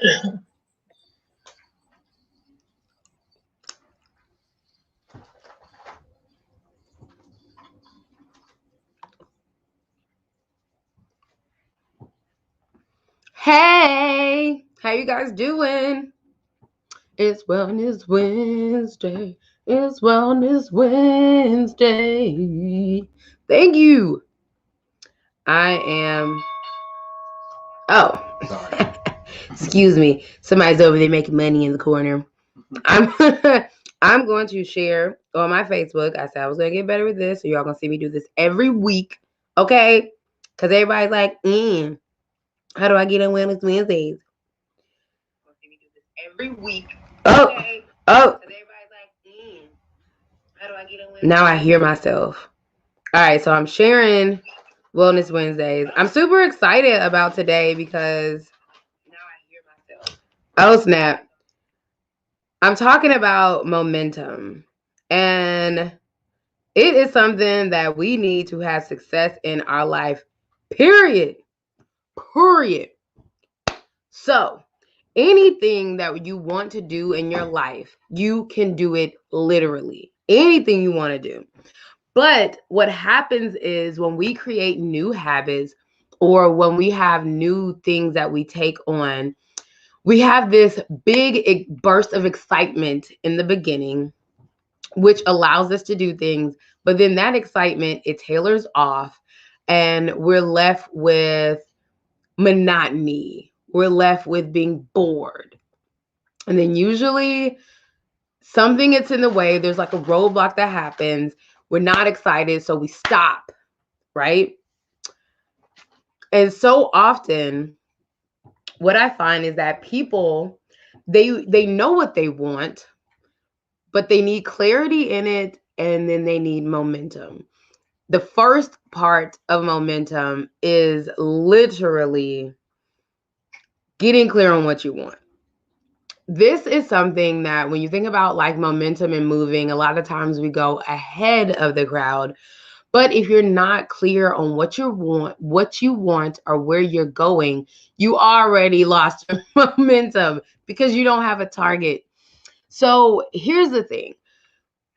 Hey, how you guys doing? It's Wellness Wednesday. It's Wellness Wednesday. Thank you. I am. Oh, Sorry. excuse me. Somebody's over there making money in the corner. I'm I'm going to share on my Facebook. I said I was gonna get better with this, so y'all gonna see me do this every week, okay? Because everybody's like, how do I get on Wellness Wednesdays? Gonna see me do this every week. Oh, okay? Oh. Because everybody's like, how do I get on Wednesdays? Now I hear myself. All right, so I'm sharing Wellness Wednesdays. I'm super excited about today because now I hear myself. Oh, snap. I'm talking about momentum. And it is something that we need to have success in our life, period. Period. So, anything that you want to do in your life, you can do it literally. Anything you want to do. But what happens is when we create new habits or when we have new things that we take on, we have this big burst of excitement in the beginning, which allows us to do things. But then that excitement, it tailors off and we're left with monotony. We're left with being bored. And then usually something gets in the way. There's like a roadblock that happens. We're not excited, so we stop, right? And so often what I find is that people, they know what they want, but they need clarity in it, and then they need momentum. The first part of momentum is literally getting clear on what you want. This is something that when you think about like momentum and moving, a lot of times we go ahead of the crowd. But if you're not clear on what you want or where you're going, you already lost your momentum because you don't have a target. So here's the thing.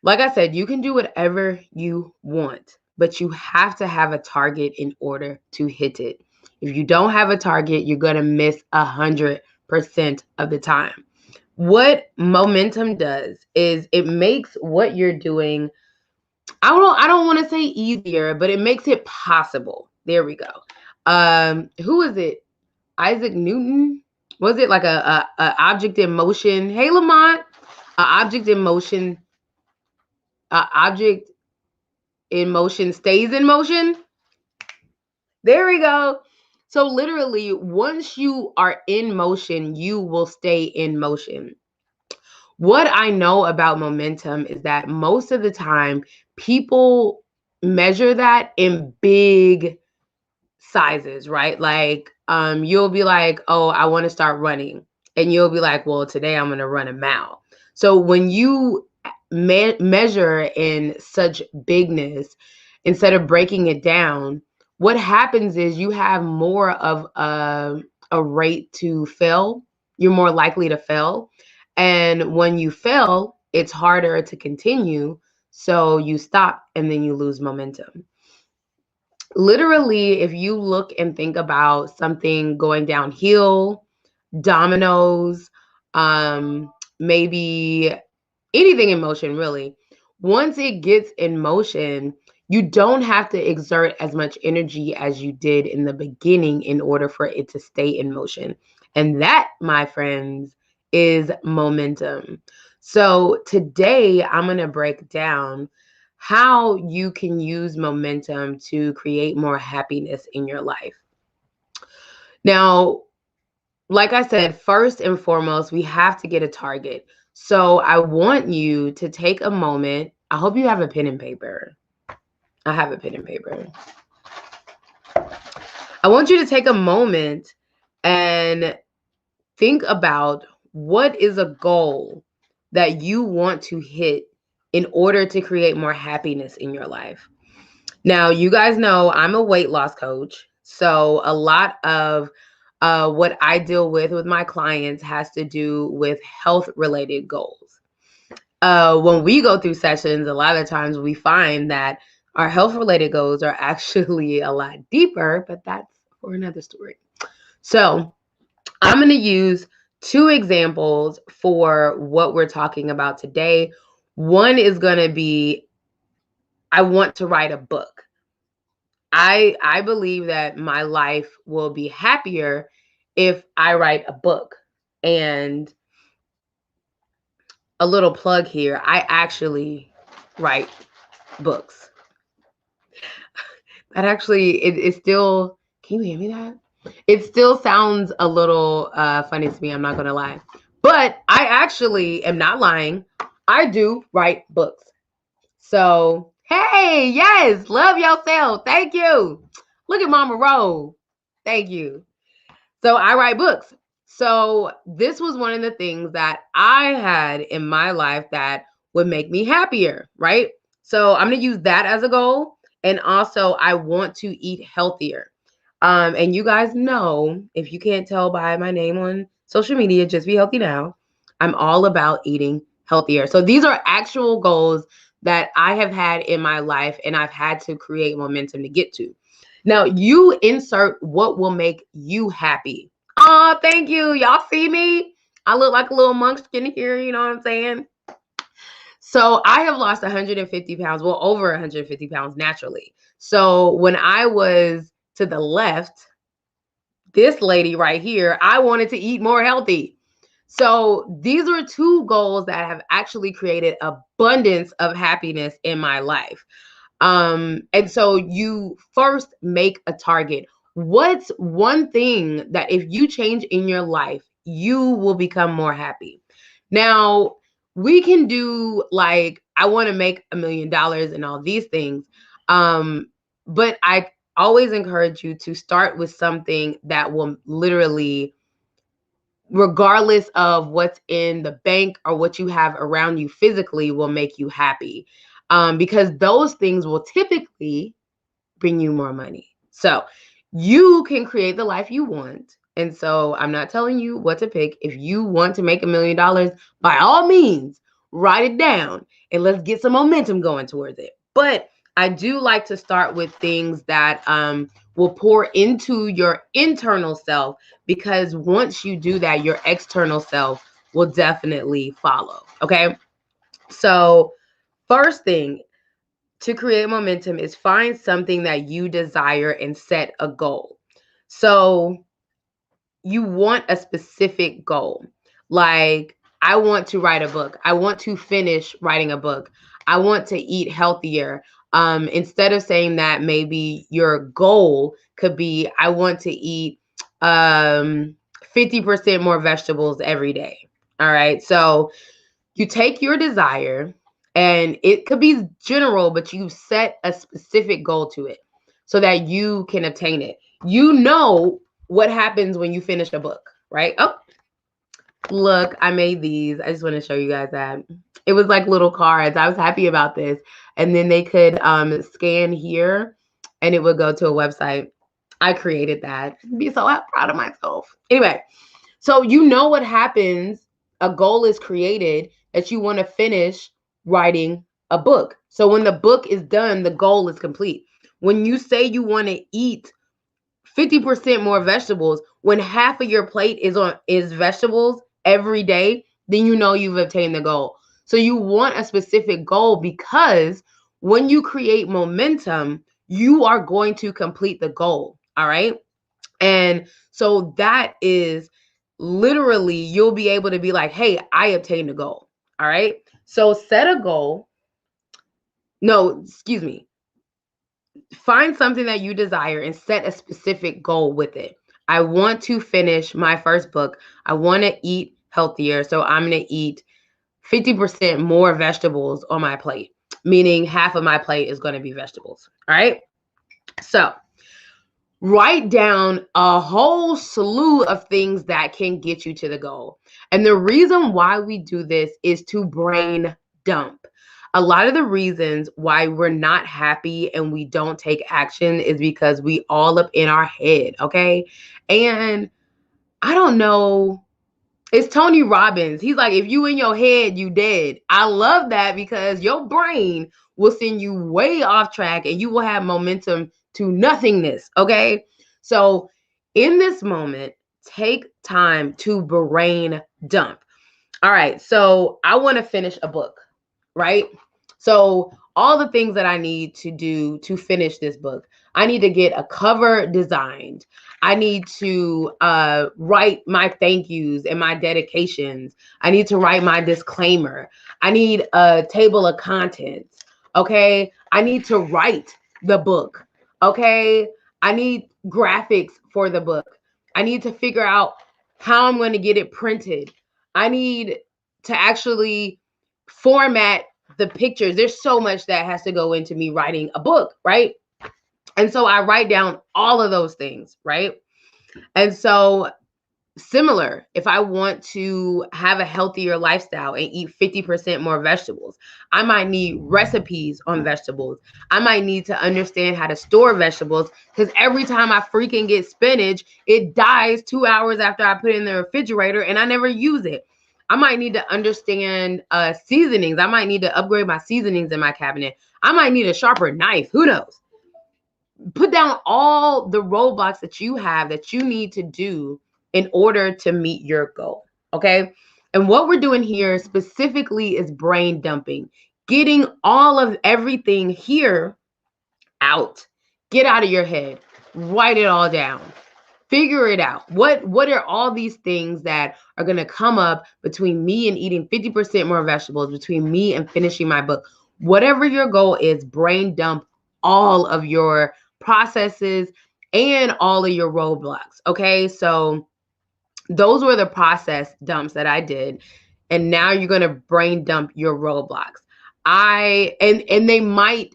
Like I said, you can do whatever you want, but you have to have a target in order to hit it. If you don't have a target, you're going to miss 100% of the time. What momentum does is it makes what you're doing, I don't want to say easier, but it makes it possible. There we go. Who is it? Isaac Newton? Was it like a object in motion? Hey, Lamont, a object in motion. Object in motion stays in motion. There we go. So literally, once you are in motion, you will stay in motion. What I know about momentum is that most of the time people measure that in big sizes, right? Like you'll be like, "Oh, I want to start running." And you'll be like, "Well, today I'm going to run a mile." So when you measure in such bigness instead of breaking it down, what happens is you have more of a rate to fail. You're more likely to fail. And when you fail, it's harder to continue. So you stop and then you lose momentum. Literally, if you look and think about something going downhill, dominoes, maybe anything in motion, really. Once it gets in motion, you don't have to exert as much energy as you did in the beginning in order for it to stay in motion. And that, my friends, is momentum. So today I'm going to break down how you can use momentum to create more happiness in your life. Now, like I said, first and foremost, we have to get a target. So I want you to take a moment. I hope you have a pen and paper. I have a pen and paper. I want you to take a moment and think about what is a goal that you want to hit in order to create more happiness in your life. Now, you guys know I'm a weight loss coach. So a lot of what I deal with my clients has to do with health-related goals. When we go through sessions, a lot of times we find that our health-related goals are actually a lot deeper, but that's for another story. So I'm going to use 2 examples for what we're talking about today. One is going to be, I want to write a book. I believe that my life will be happier if I write a book. And a little plug here, I actually write books. That actually, it still, can you hear me that? It still sounds a little funny to me, I'm not going to lie. But I actually am not lying. I do write books. So, hey, yes, love yourself. Thank you. Look at Mama Roll. Thank you. So I write books. So this was one of the things that I had in my life that would make me happier, right? So I'm going to use that as a goal. And also, I want to eat healthier. And you guys know, if you can't tell by my name on social media, Just Be Healthy Now, I'm all about eating healthier. So these are actual goals that I have had in my life, and I've had to create momentum to get to. Now, you insert what will make you happy. Oh, thank you. Y'all see me? I look like a little munchkin here, you know what I'm saying? So I have lost 150 pounds, well, over 150 pounds naturally. So when I was to the left, this lady right here, I wanted to eat more healthy. So these are 2 goals that have actually created abundance of happiness in my life. And so you first make a target. What's one thing that if you change in your life, you will become more happy? Now, we can do like, I want to make $1 million and all these things. But I always encourage you to start with something that will literally, regardless of what's in the bank or what you have around you physically, will make you happy. Because those things will typically bring you more money. So you can create the life you want. And so I'm not telling you what to pick. If you want to make $1 million, by all means, write it down and let's get some momentum going towards it. But I do like to start with things that will pour into your internal self, because once you do that, your external self will definitely follow. Okay. So first thing to create momentum is find something that you desire and set a goal. So you want a specific goal. Like, I want to write a book. I want to finish writing a book. I want to eat healthier. Instead of saying that, maybe your goal could be, I want to eat 50% more vegetables every day. All right. So you take your desire, and it could be general, but you set a specific goal to it so that you can obtain it. You know what happens when you finish a book, right? Oh, look, I made these. I just want to show you guys that. It was like little cards. I was happy about this. And then they could scan here and it would go to a website. I created that. I'd be so proud of myself. Anyway, so you know what happens. A goal is created that you want to finish writing a book. So when the book is done, the goal is complete. When you say you want to eat 50% more vegetables, when half of your plate is vegetables every day, then you know you've obtained the goal. So you want a specific goal, because when you create momentum, you are going to complete the goal. All right. And so that is literally, you'll be able to be like, hey, I obtained a goal. All right. So set a goal. No, excuse me. Find something that you desire and set a specific goal with it. I want to finish my first book. I want to eat healthier. So I'm going to eat 50% more vegetables on my plate, meaning half of my plate is going to be vegetables. All right. So write down a whole slew of things that can get you to the goal. And the reason why we do this is to brain dump. A lot of the reasons why we're not happy and we don't take action is because we all up in our head, okay? And I don't know. It's Tony Robbins. He's like, if you in your head, you dead. I love that because your brain will send you way off track and you will have momentum to nothingness. Okay. So in this moment, take time to brain dump. All right. So I want to finish a book, right? So all the things that I need to do to finish this book, I need to get a cover designed. I need to write my thank yous and my dedications. I need to write my disclaimer. I need a table of contents. Okay. I need to write the book. Okay. I need graphics for the book. I need to figure out how I'm going to get it printed. I need to actually format the pictures. There's so much that has to go into me writing a book, right? And so I write down all of those things, right? And so similar, if I want to have a healthier lifestyle and eat 50% more vegetables, I might need recipes on vegetables. I might need to understand how to store vegetables because every time I freaking get spinach, it dies 2 hours after I put it in the refrigerator and I never use it. I might need to understand seasonings. I might need to upgrade my seasonings in my cabinet. I might need a sharper knife. Who knows? Put down all the roadblocks that you have that you need to do in order to meet your goal. Okay. And what we're doing here specifically is brain dumping, getting all of everything here out. Get out of your head, write it all down. Figure it out. What are all these things that are going to come up between me and eating 50% more vegetables, between me and finishing my book? Whatever your goal is, brain dump all of your processes and all of your roadblocks. Okay? So those were the process dumps that I did. And now you're going to brain dump your roadblocks. And they might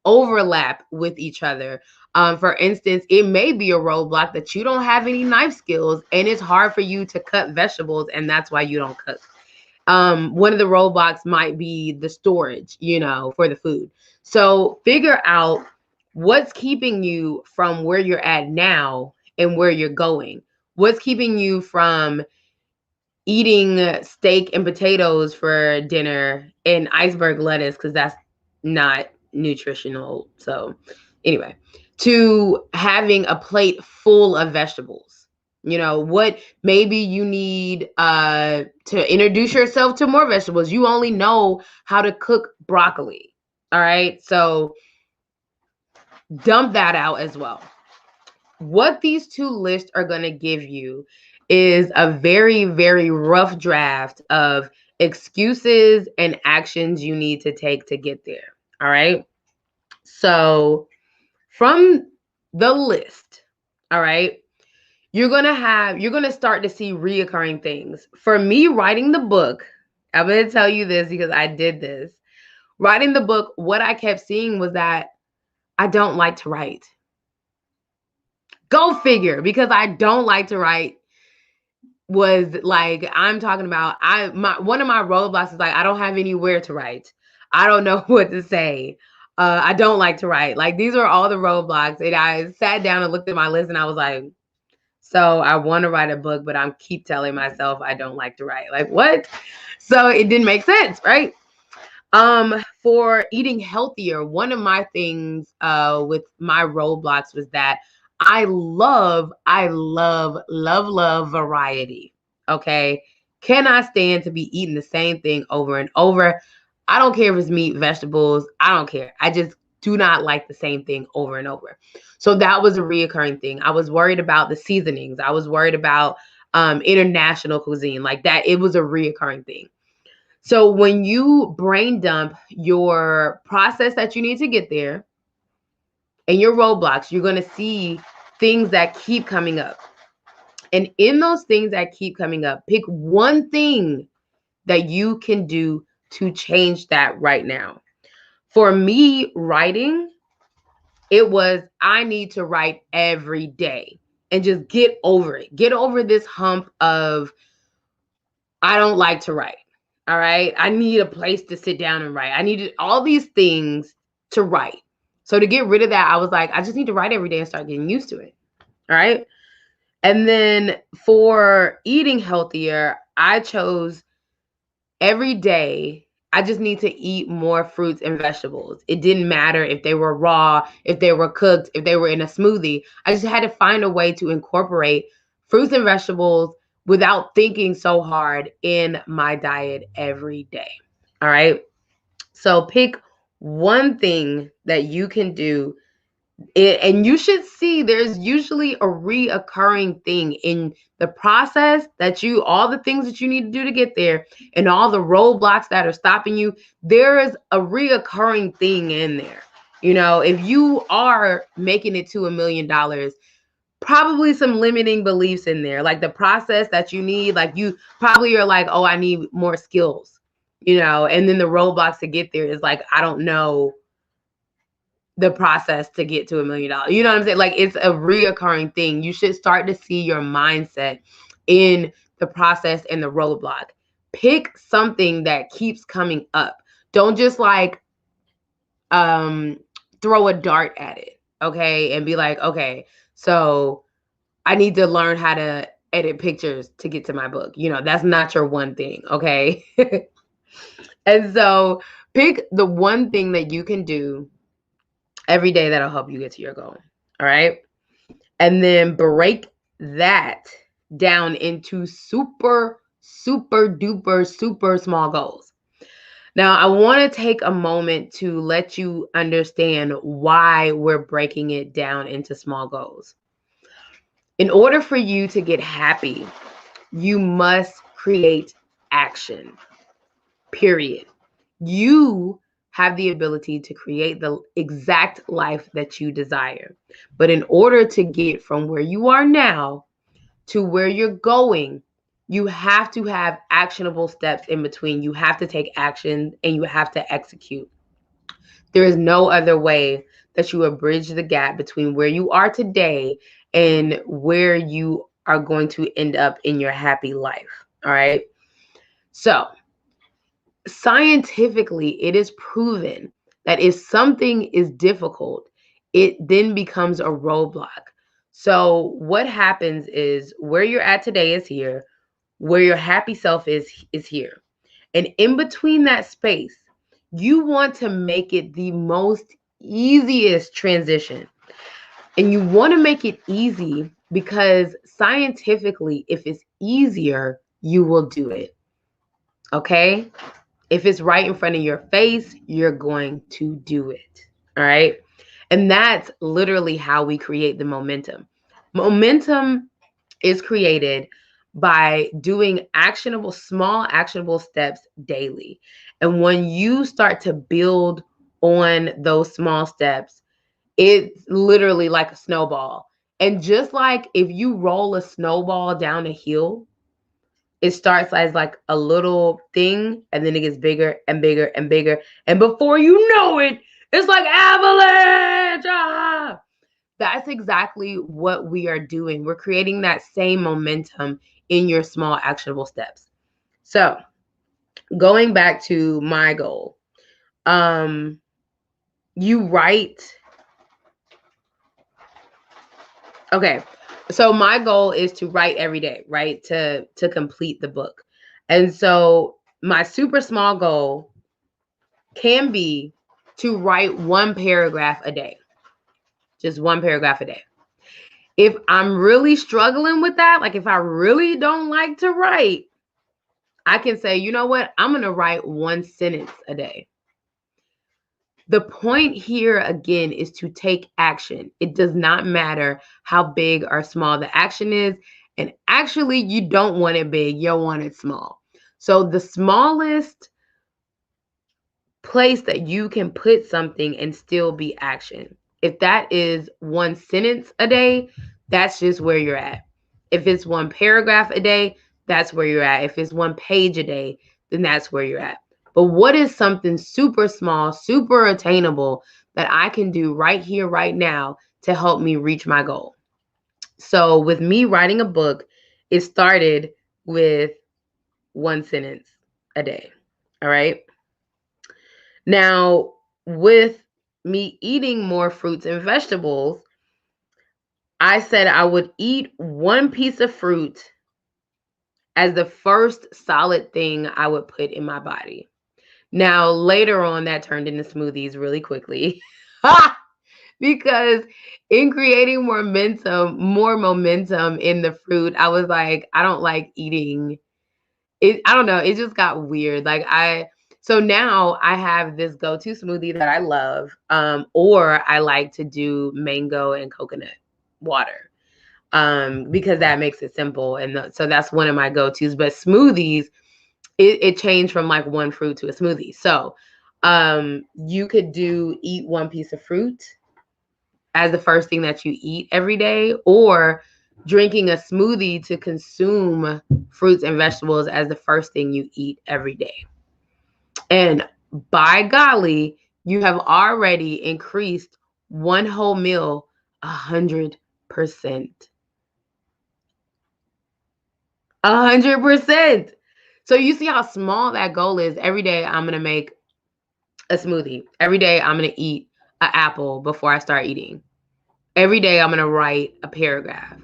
overlap with each other. For instance, it may be a roadblock that you don't have any knife skills and it's hard for you to cut vegetables and that's why you don't cook. One of the roadblocks might be the storage, for the food. So figure out what's keeping you from where you're at now and where you're going. What's keeping you from eating steak and potatoes for dinner and iceberg lettuce because that's not nutritional. So anyway, to having a plate full of vegetables. What maybe you need to introduce yourself to more vegetables. You only know how to cook broccoli. All right. So dump that out as well. What these two lists are going to give you is a very, very rough draft of excuses and actions you need to take to get there. All right. So from the list, all right, you're going to start to see reoccurring things. For me, writing the book, I'm going to tell you this because I did this. Writing the book, what I kept seeing was that I don't like to write. Go figure, because I don't like to write was like, I'm talking about, one of my roadblocks is like, I don't have anywhere to write. I don't know what to say. I don't like to write. Like, these are all the roadblocks. And I sat down and looked at my list and I was like, so I want to write a book, but I'm keep telling myself I don't like to write. Like, what? So it didn't make sense, right? For eating healthier, one of my things with my roadblocks was that I love variety. Okay. Cannot stand to be eating the same thing over and over. I don't care if it's meat, vegetables. I don't care. I just do not like the same thing over and over. So that was a reoccurring thing. I was worried about the seasonings. I was worried about international cuisine like that. It was a reoccurring thing. So when you brain dump your process that you need to get there and your roadblocks, you're going to see things that keep coming up. And in those things that keep coming up, pick one thing that you can do to change that right now. For me, writing, it was, I need to write every day and just get over it. Get over this hump of, I don't like to write. All right. I need a place to sit down and write. I needed all these things to write. So to get rid of that, I was like, I just need to write every day and start getting used to it. All right. And then for eating healthier, I chose every day, I just need to eat more fruits and vegetables. It didn't matter if they were raw, if they were cooked, if they were in a smoothie. I just had to find a way to incorporate fruits and vegetables without thinking so hard in my diet every day. All right. So pick one thing that you can do and you should see there's usually a reoccurring thing in the process that all the things that you need to do to get there and all the roadblocks that are stopping you. There is a reoccurring thing in there. If you are making it to $1 million, probably some limiting beliefs in there, like the process that you need. Like you probably are like, oh, I need more skills, and then the roadblocks to get there is like, I don't know the process to get to $1 million. You know what I'm saying? Like it's a reoccurring thing. You should start to see your mindset in the process and the roadblock. Pick something that keeps coming up. Don't just like throw a dart at it, okay? And be like, okay, so I need to learn how to edit pictures to get to my book. That's not your one thing, okay? And so pick the one thing that you can do every day that'll help you get to your goal. All right. And then break that down into super, super duper, super small goals. Now, I want to take a moment to let you understand why we're breaking it down into small goals. In order for you to get happy, you must create action, period. You have the ability to create the exact life that you desire. But in order to get from where you are now to where you're going, you have to have actionable steps in between. You have to take action and you have to execute. There is no other way that you will bridge the gap between where you are today and where you are going to end up in your happy life. All right. So, scientifically, it is proven that if something is difficult, it then becomes a roadblock. So what happens is where you're at today is here, where your happy self is here. And in between that space, you want to make it the most easiest transition. And you want to make it easy because scientifically, if it's easier, you will do it. Okay? If it's right in front of your face, you're going to do it. All right. And that's literally how we create the momentum. Momentum is created by doing small actionable steps daily. And when you start to build on those small steps, it's literally like a snowball. And just like if you roll a snowball down a hill, it starts as like a little thing and then it gets bigger and bigger and bigger. And before you know it, it's like avalanche. Ah! That's exactly what we are doing. We're creating that same momentum in your small actionable steps. So going back to my goal, you write. Okay. So my goal is to write every day, right? To complete the book. And so my super small goal can be to write one paragraph a day. Just one paragraph a day. If I'm really struggling with that, like if I really don't like to write, I can say, you know what? I'm going to write one sentence a day. The point here again is to take action. It does not matter how big or small the action is. And actually, you don't want it big, you want it small. So the smallest place that you can put something and still be action. If that is one sentence a day, that's just where you're at. If it's one paragraph a day, that's where you're at. If it's one page a day, then that's where you're at. But what is something super small, super attainable that I can do right here, right now to help me reach my goal? So with me writing a book, it started with one sentence a day. All right. Now, with me eating more fruits and vegetables, I said I would eat one piece of fruit as the first solid thing I would put in my body. Now, later on, that turned into smoothies really quickly. Because in creating more momentum in the fruit, I was like, I don't like eating it. I don't know. It just got weird. So now I have this go-to smoothie that I love. Or I like to do mango and coconut water. Because that makes it simple. And so that's one of my go-tos. But smoothies, it changed from like one fruit to a smoothie. So you could eat one piece of fruit as the first thing that you eat every day, or drinking a smoothie to consume fruits and vegetables as the first thing you eat every day. And by golly, you have already increased one whole meal 100%. 100%. So you see how small that goal is. Every day I'm going to make a smoothie. Every day I'm going to eat an apple before I start eating. Every day I'm going to write a paragraph.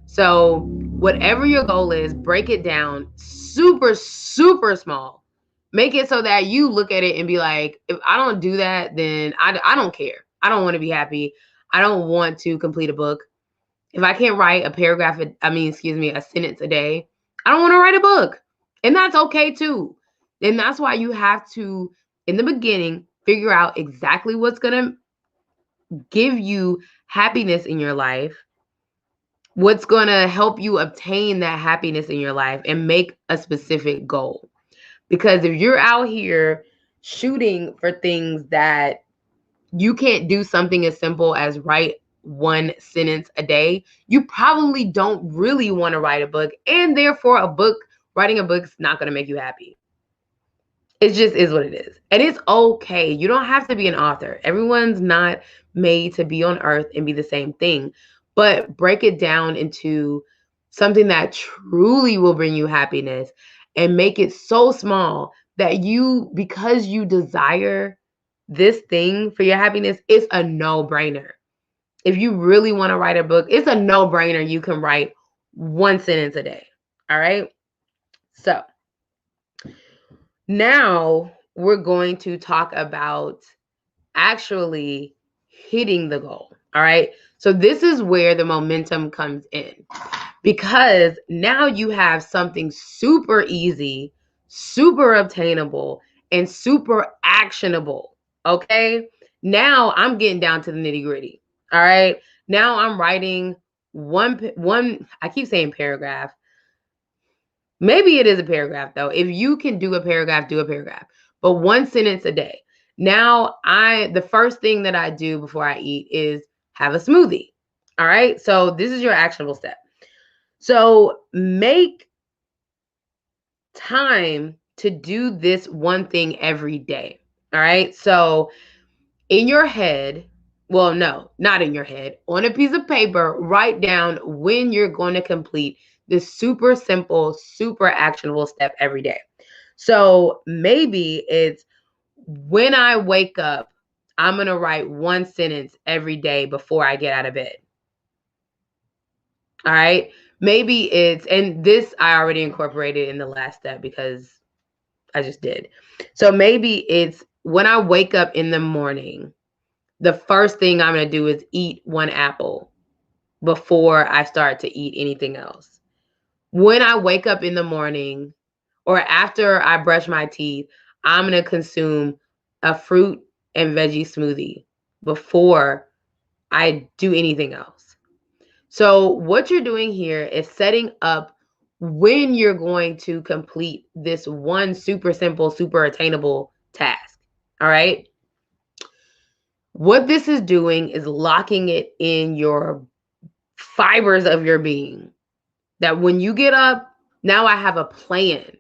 So whatever your goal is, break it down super, super small. Make it so that you look at it and be like, if I don't do that, then I don't care. I don't want to be happy. I don't want to complete a book. If I can't write a a sentence a day, I don't want to write a book. And that's okay too. And that's why you have to, in the beginning, figure out exactly what's going to give you happiness in your life, what's going to help you obtain that happiness in your life, and make a specific goal. Because if you're out here shooting for things that you can't do something as simple as write one sentence a day, you probably don't really want to write a book. And therefore, writing a book is not going to make you happy. It just is what it is. And it's okay. You don't have to be an author. Everyone's not made to be on earth and be the same thing. But break it down into something that truly will bring you happiness, and make it so small that because you desire this thing for your happiness, it's a no-brainer. If you really want to write a book, it's a no-brainer. You can write one sentence a day. All right. So now we're going to talk about actually hitting the goal. All right. So this is where the momentum comes in, because now you have something super easy, super obtainable, and super actionable. Okay. Now I'm getting down to the nitty gritty. All right. Now I'm writing one, I keep saying paragraph. Maybe it is a paragraph though. If you can do a paragraph, do a paragraph, but one sentence a day. Now the first thing that I do before I eat is have a smoothie. All right. So this is your actionable step. So make time to do this one thing every day. All right. So in your head, well, no, not in your head, on a piece of paper, write down when you're going to complete this super simple, super actionable step every day. So maybe it's when I wake up, I'm going to write one sentence every day before I get out of bed. All right. Maybe and this I already incorporated in the last step because I just did. So maybe it's when I wake up in the morning, the first thing I'm going to do is eat one apple before I start to eat anything else. When I wake up in the morning or after I brush my teeth, I'm going to consume a fruit and veggie smoothie before I do anything else. So what you're doing here is setting up when you're going to complete this one super simple, super attainable task. All right. What this is doing is locking it in your fibers of your being, that when you get up, now I have a plan.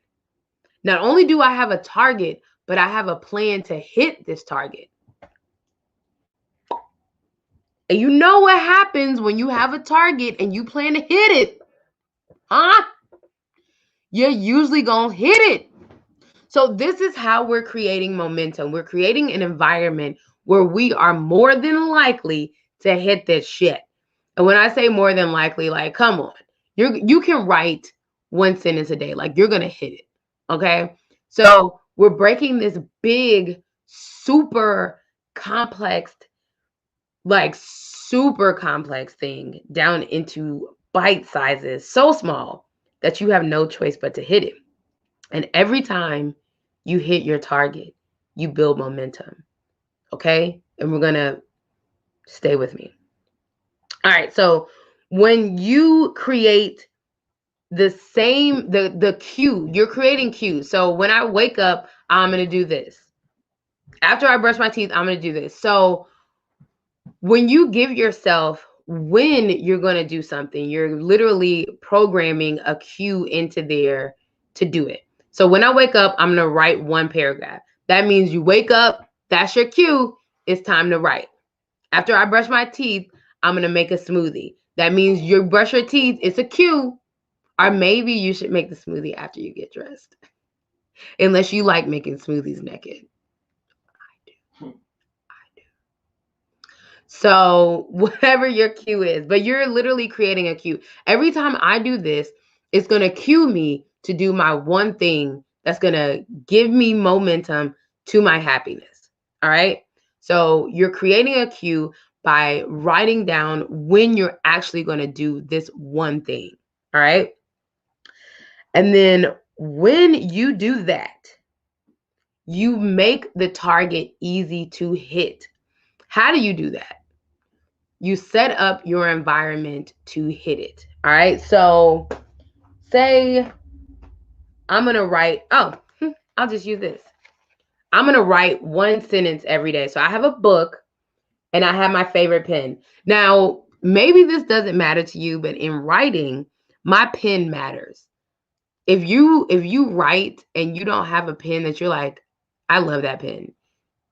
Not only do I have a target, but I have a plan to hit this target. And you know what happens when you have a target and you plan to hit it, huh? You're usually going to hit it. So this is how we're creating momentum. We're creating an environment where we are more than likely to hit this shit. And when I say more than likely, like, come on, you can write one sentence a day. Like, you're going to hit it. Okay. So we're breaking this big, super complex, super complex thing down into bite sizes so small that you have no choice but to hit it. And every time you hit your target, you build momentum. Okay. And we're going to stay with me. All right. So when you create the cue, you're creating cues. So when I wake up, I'm going to do this. After I brush my teeth, I'm going to do this. So when you give yourself when you're going to do something, you're literally programming a cue into there to do it. So when I wake up, I'm going to write one paragraph. That means you wake up, that's your cue. It's time to write. After I brush my teeth, I'm going to make a smoothie. That means you brush your teeth. It's a cue. Or maybe you should make the smoothie after you get dressed. Unless you like making smoothies naked. I do. So whatever your cue is, but you're literally creating a cue. Every time I do this, it's going to cue me to do my one thing that's going to give me momentum to my happiness. All right. So you're creating a cue by writing down when you're actually going to do this one thing. All right. And then when you do that, you make the target easy to hit. How do you do that? You set up your environment to hit it. All right. So say I'm going to write, I'll just use this. I'm going to write one sentence every day. So I have a book and I have my favorite pen. Now, maybe this doesn't matter to you, but in writing, my pen matters. If you write and you don't have a pen that you're like, I love that pen,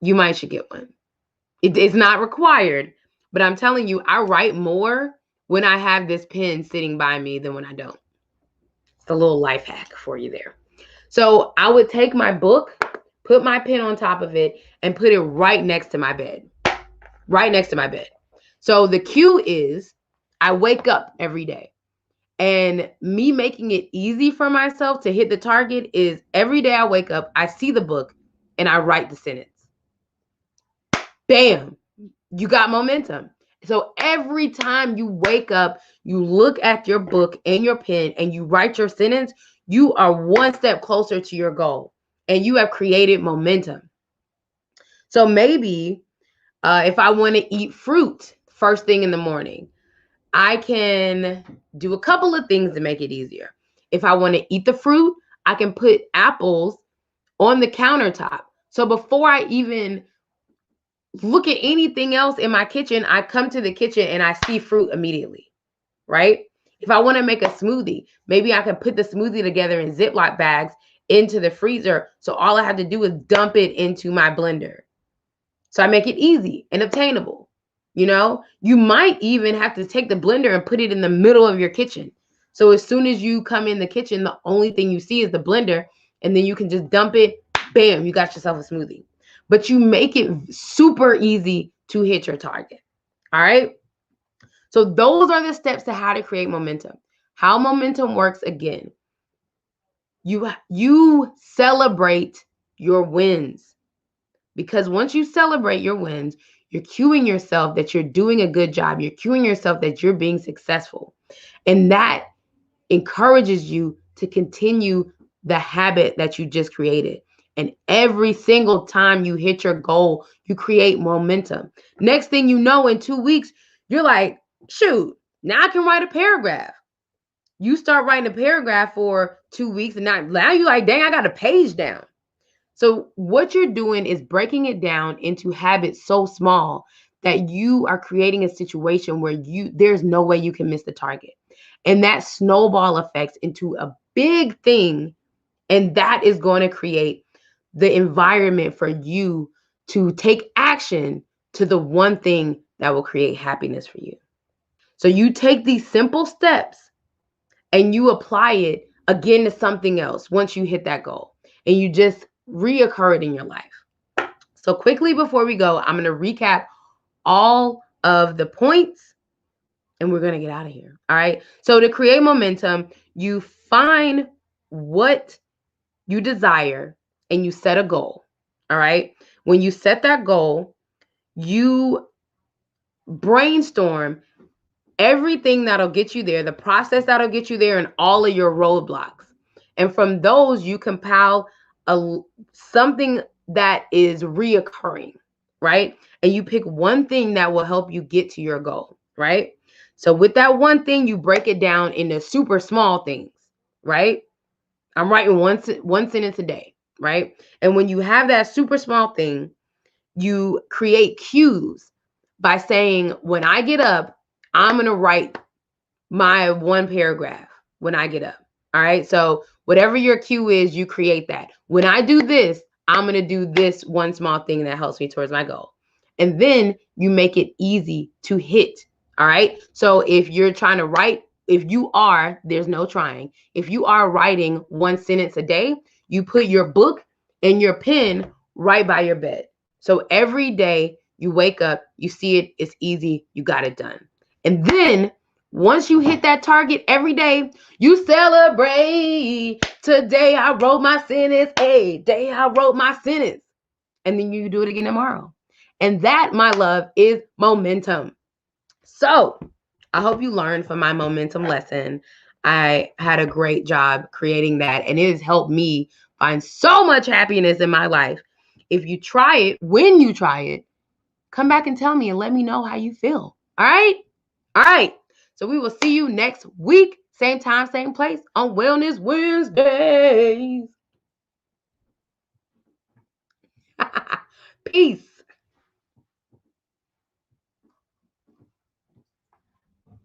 you might should get one. It's not required, but I'm telling you, I write more when I have this pen sitting by me than when I don't. It's a little life hack for you there. So I would take my book, put my pen on top of it, and put it right next to my bed. Right next to my bed. So the cue is I wake up every day. And me making it easy for myself to hit the target is every day I wake up, I see the book, and I write the sentence. Bam, you got momentum. So every time you wake up, you look at your book and your pen and you write your sentence, you are one step closer to your goal and you have created momentum. So maybe if I want to eat fruit first thing in the morning, I can do a couple of things to make it easier. If I want to eat the fruit, I can put apples on the countertop. So before I even look at anything else in my kitchen, I come to the kitchen and I see fruit immediately, right? If I want to make a smoothie, maybe I can put the smoothie together in Ziploc bags into the freezer. So all I have to do is dump it into my blender. So I make it easy and obtainable. You know, you might even have to take the blender and put it in the middle of your kitchen. So as soon as you come in the kitchen, the only thing you see is the blender, and then you can just dump it. Bam, you got yourself a smoothie. But you make it super easy to hit your target. All right. So those are the steps to how to create momentum. How momentum works again. You celebrate your wins. Because once you celebrate your wins, you're cueing yourself that you're doing a good job. You're cueing yourself that you're being successful. And that encourages you to continue the habit that you just created. And every single time you hit your goal, you create momentum. Next thing you know, in 2 weeks, you're like, shoot, now I can write a paragraph. You start writing a paragraph for 2 weeks, and now you're like, dang, I got a page down. So what you're doing is breaking it down into habits so small that you are creating a situation where there's no way you can miss the target. And that snowball effects into a big thing. And that is going to create the environment for you to take action to the one thing that will create happiness for you. So you take these simple steps and you apply it again to something else once you hit that goal. And you just reoccur it in your life. So quickly before we go, I'm going to recap all of the points and we're going to get out of here. All right. So to create momentum, you find what you desire and you set a goal. All right. When you set that goal, you brainstorm everything that'll get you there, the process that'll get you there, and all of your roadblocks. And from those, you compile something that is reoccurring, right? And you pick one thing that will help you get to your goal, right? So with that one thing, you break it down into super small things, right? I'm writing one sentence a day, right? And when you have that super small thing, you create cues by saying, when I get up, I'm going to write my one paragraph when I get up. All right. So whatever your cue is, you create that. When I do this, I'm going to do this one small thing that helps me towards my goal. And then you make it easy to hit. All right. So if you're trying to write, there's no trying. If you are writing one sentence a day, you put your book and your pen right by your bed. So every day you wake up, you see it, it's easy, you got it done. And then once you hit that target every day, you celebrate. Today I wrote my sentence. Hey, day I wrote my sentence. And then you do it again tomorrow. And that, my love, is momentum. So I hope you learned from my momentum lesson. I had a great job creating that, and it has helped me find so much happiness in my life. If you try it, when you try it, come back and tell me and let me know how you feel. All right? All right. So we will see you next week. Same time, same place on Wellness Wednesdays. Peace.